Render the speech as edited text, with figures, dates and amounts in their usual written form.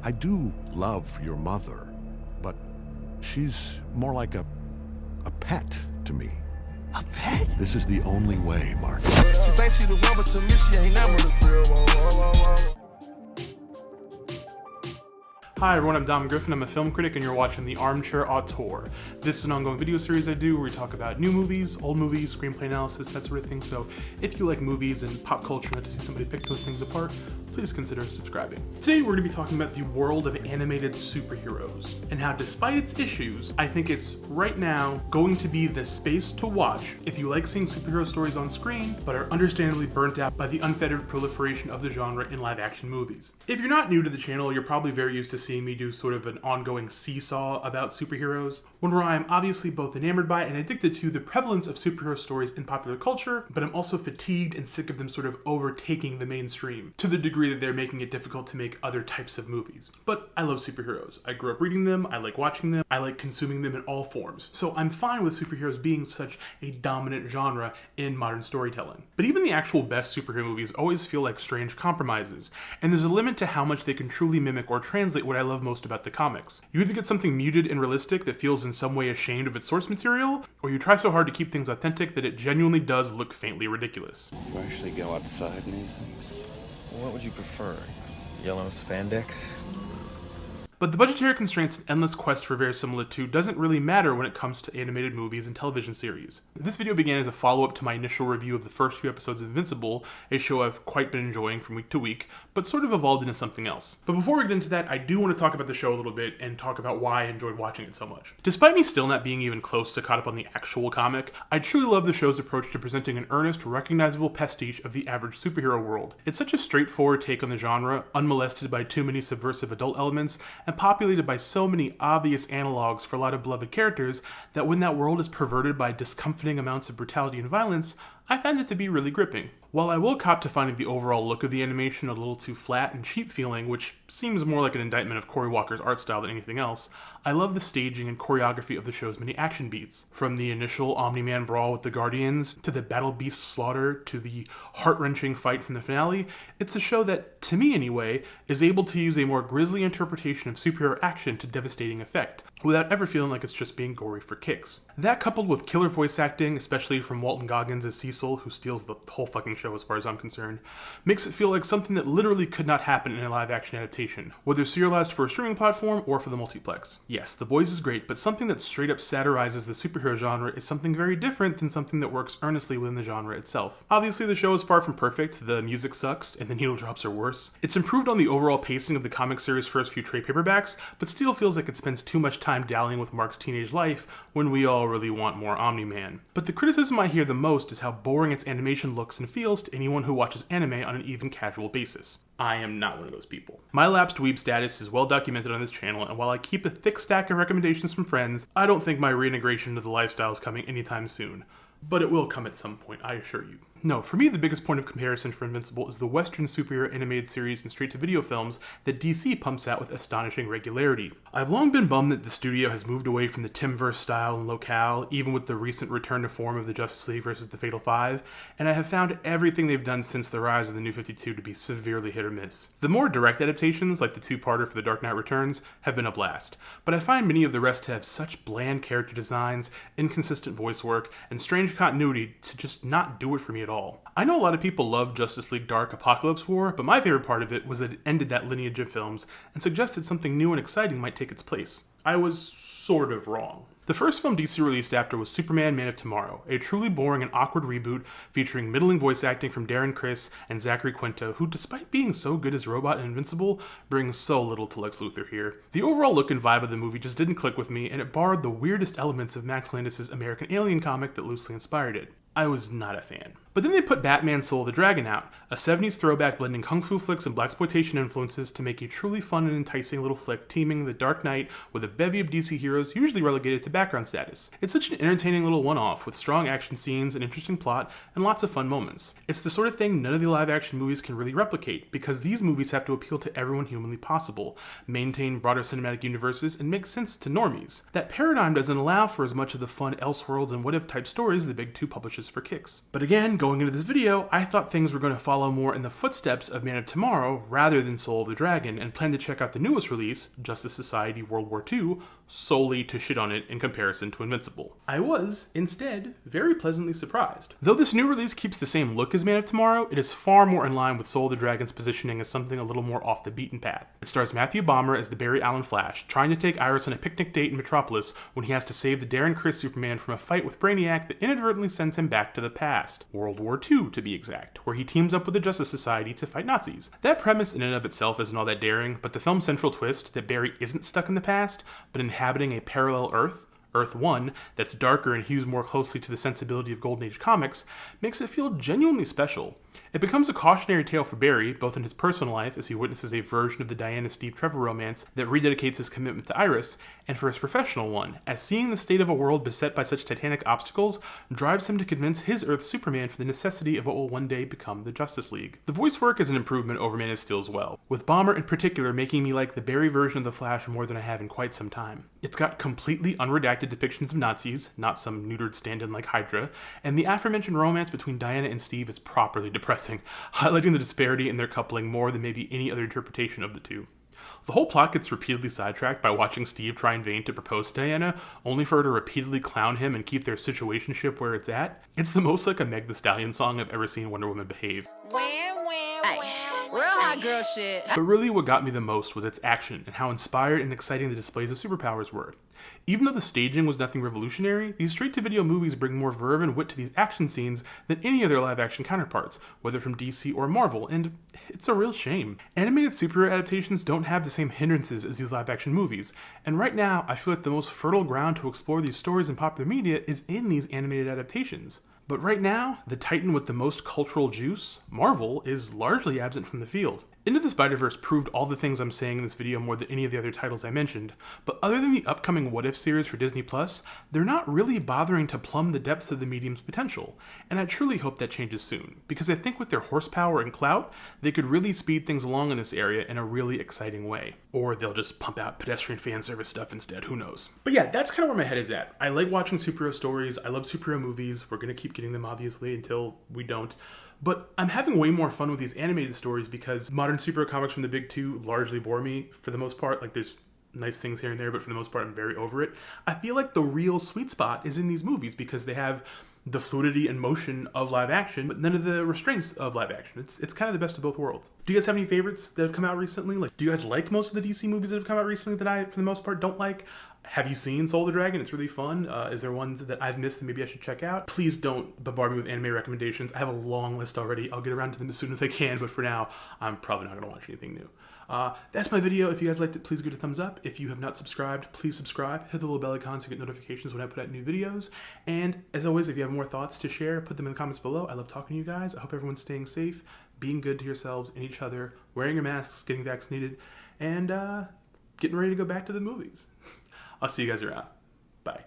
I do love your mother, but she's more like a pet to me. A pet? This is the only way, Mark. She thinks she the one, but to me she ain't never the real. Hi everyone, I'm Dom Griffin, I'm a film critic, and you're watching the Armchair Auteur. This is an ongoing video series I do where we talk about new movies, old movies, screenplay analysis, that sort of thing, so if you like movies and pop culture and like to see somebody pick those things apart, please consider subscribing. Today we're going to be talking about the world of animated superheroes, and how despite its issues, I think it's right now going to be the space to watch if you like seeing superhero stories on screen, but are understandably burnt out by the unfettered proliferation of the genre in live action movies. If you're not new to the channel, you're probably very used to seeing me do sort of an ongoing seesaw about superheroes, one where I'm obviously both enamored by and addicted to the prevalence of superhero stories in popular culture, but I'm also fatigued and sick of them sort of overtaking the mainstream, to the degree that they're making it difficult to make other types of movies. But I love superheroes. I grew up reading them, I like watching them, I like consuming them in all forms. So I'm fine with superheroes being such a dominant genre in modern storytelling. But even the actual best superhero movies always feel like strange compromises, and there's a limit to how much they can truly mimic or translate what I love most about the comics. You either get something muted and realistic that feels in some way ashamed of its source material, or you try so hard to keep things authentic that it genuinely does look faintly ridiculous. You actually go outside in these things? What would you prefer? Yellow spandex? But the budgetary constraints and endless quest for verisimilitude doesn't really matter when it comes to animated movies and television series. This video began as a follow-up to my initial review of the first few episodes of Invincible, a show I've quite been enjoying from week to week, but sort of evolved into something else. But before we get into that, I do want to talk about the show a little bit and talk about why I enjoyed watching it so much. Despite me still not being even close to caught up on the actual comic, I truly love the show's approach to presenting an earnest, recognizable pastiche of the average superhero world. It's such a straightforward take on the genre, unmolested by too many subversive adult elements, and populated by so many obvious analogs for a lot of beloved characters that when that world is perverted by discomforting amounts of brutality and violence, I find it to be really gripping. While I will cop to finding the overall look of the animation a little too flat and cheap feeling, which seems more like an indictment of Cory Walker's art style than anything else, I love the staging and choreography of the show's many action beats. From the initial Omni-Man brawl with the Guardians, to the Battle Beast slaughter, to the heart-wrenching fight from the finale, it's a show that, to me anyway, is able to use a more grisly interpretation of superhero action to devastating effect, without ever feeling like it's just being gory for kicks. That coupled with killer voice acting, especially from Walton Goggins as Cecil, who steals the whole fucking show as far as I'm concerned, makes it feel like something that literally could not happen in a live-action adaptation, whether serialized for a streaming platform or for the multiplex. Yes, The Boys is great, but something that straight up satirizes the superhero genre is something very different than something that works earnestly within the genre itself. Obviously, the show is far from perfect, the music sucks, and the needle drops are worse. It's improved on the overall pacing of the comic series' first few trade paperbacks, but still feels like it spends too much time dallying with Mark's teenage life when we all really want more Omni-Man. But the criticism I hear the most is how boring its animation looks and feels to anyone who watches anime on an even casual basis. I am not one of those people. My lapsed weeb status is well documented on this channel, and while I keep a thick stack of recommendations from friends, I don't think my reintegration to the lifestyle is coming anytime soon. But it will come at some point, I assure you. No, for me the biggest point of comparison for Invincible is the Western superhero animated series and straight-to-video films that DC pumps out with astonishing regularity. I've long been bummed that the studio has moved away from the Timverse style and locale, even with the recent return to form of the Justice League versus the Fatal Five, and I have found everything they've done since the rise of the New 52 to be severely hit or miss. The more direct adaptations, like the two-parter for The Dark Knight Returns, have been a blast, but I find many of the rest to have such bland character designs, inconsistent voice work, and strange continuity to just not do it for me at all. I know a lot of people love Justice League Dark Apocalypse War, but my favorite part of it was that it ended that lineage of films and suggested something new and exciting might take its place. I was sort of wrong. The first film DC released after was Superman Man of Tomorrow, a truly boring and awkward reboot featuring middling voice acting from Darren Criss and Zachary Quinto, who despite being so good as Robot and Invincible, brings so little to Lex Luthor here. The overall look and vibe of the movie just didn't click with me, and it borrowed the weirdest elements of Max Landis' American Alien comic that loosely inspired it. I was not a fan. But then they put Batman Soul of the Dragon out, a 70s throwback blending kung fu flicks and blaxploitation influences to make a truly fun and enticing little flick teaming The Dark Knight with a bevy of DC heroes usually relegated to background status. It's such an entertaining little one-off with strong action scenes, an interesting plot, and lots of fun moments. It's the sort of thing none of the live-action movies can really replicate, because these movies have to appeal to everyone humanly possible, maintain broader cinematic universes, and make sense to normies. That paradigm doesn't allow for as much of the fun Elseworlds and what-if type stories the big two publishes for kicks. But again, going into this video, I thought things were going to follow more in the footsteps of Man of Tomorrow rather than Soul of the Dragon, and planned to check out the newest release, Justice Society World War II, solely to shit on it in comparison to Invincible. I was, instead, very pleasantly surprised. Though this new release keeps the same look as Man of Tomorrow, it is far more in line with Soul of the Dragon's positioning as something a little more off the beaten path. It stars Matthew Bomber as the Barry Allen Flash, trying to take Iris on a picnic date in Metropolis when he has to save the Darren Criss Superman from a fight with Brainiac that inadvertently sends him back to the past, World War II to be exact, where he teams up with the Justice Society to fight Nazis. That premise in and of itself isn't all that daring, but the film's central twist, that Barry isn't stuck in the past, but inhabiting a parallel Earth, Earth 1, that's darker and hews more closely to the sensibility of Golden Age comics, makes it feel genuinely special. It becomes a cautionary tale for Barry, both in his personal life as he witnesses a version of the Diana-Steve Trevor romance that rededicates his commitment to Iris, and for his professional one, as seeing the state of a world beset by such titanic obstacles drives him to convince his Earth Superman for the necessity of what will one day become the Justice League. The voice work is an improvement over Man of Steel as well, with Bomber in particular making me like the Barry version of the Flash more than I have in quite some time. It's got completely unredacted depictions of Nazis, not some neutered stand-in like Hydra, and the aforementioned romance between Diana and Steve is properly depressing, highlighting the disparity in their coupling more than maybe any other interpretation of the two. The whole plot gets repeatedly sidetracked by watching Steve try in vain to propose to Diana, only for her to repeatedly clown him and keep their situationship where it's at. It's the most like a Meg Thee Stallion song I've ever seen Wonder Woman behave. Real hot girl shit. But really what got me the most was its action and how inspired and exciting the displays of superpowers were. Even though the staging was nothing revolutionary, these straight-to-video movies bring more verve and wit to these action scenes than any of their live-action counterparts, whether from DC or Marvel, and it's a real shame. Animated superhero adaptations don't have the same hindrances as these live-action movies, and right now I feel like the most fertile ground to explore these stories in popular media is in these animated adaptations. But right now, the titan with the most cultural juice, Marvel, is largely absent from the field. Into the Spider-Verse proved all the things I'm saying in this video more than any of the other titles I mentioned, but other than the upcoming What If series for Disney+, they're not really bothering to plumb the depths of the medium's potential, and I truly hope that changes soon, because I think with their horsepower and clout, they could really speed things along in this area in a really exciting way. Or they'll just pump out pedestrian fan service stuff instead, who knows. But yeah, that's kind of where my head is at. I like watching superhero stories, I love superhero movies, we're gonna keep getting them obviously until we don't. But I'm having way more fun with these animated stories because modern superhero comics from the big two largely bore me for the most part. Like there's nice things here and there, but for the most part I'm very over it. I feel like the real sweet spot is in these movies because they have the fluidity and motion of live action, but none of the restraints of live action. It's kind of the best of both worlds. Do you guys have any favorites that have come out recently? Like, do you guys like most of the DC movies that have come out recently that I, for the most part, don't like? Have you seen Soul of the Dragon? It's really fun. Is there ones that I've missed that maybe I should check out? Please don't bombard me with anime recommendations. I have a long list already. I'll get around to them as soon as I can, but for now, I'm probably not going to watch anything new. That's my video. If you guys liked it, please give it a thumbs up. If you have not subscribed, please subscribe. Hit the little bell icon to get notifications when I put out new videos. And as always, if you have more thoughts to share, put them in the comments below. I love talking to you guys. I hope everyone's staying safe, being good to yourselves and each other, wearing your masks, getting vaccinated, and getting ready to go back to the movies. I'll see you guys around. Bye.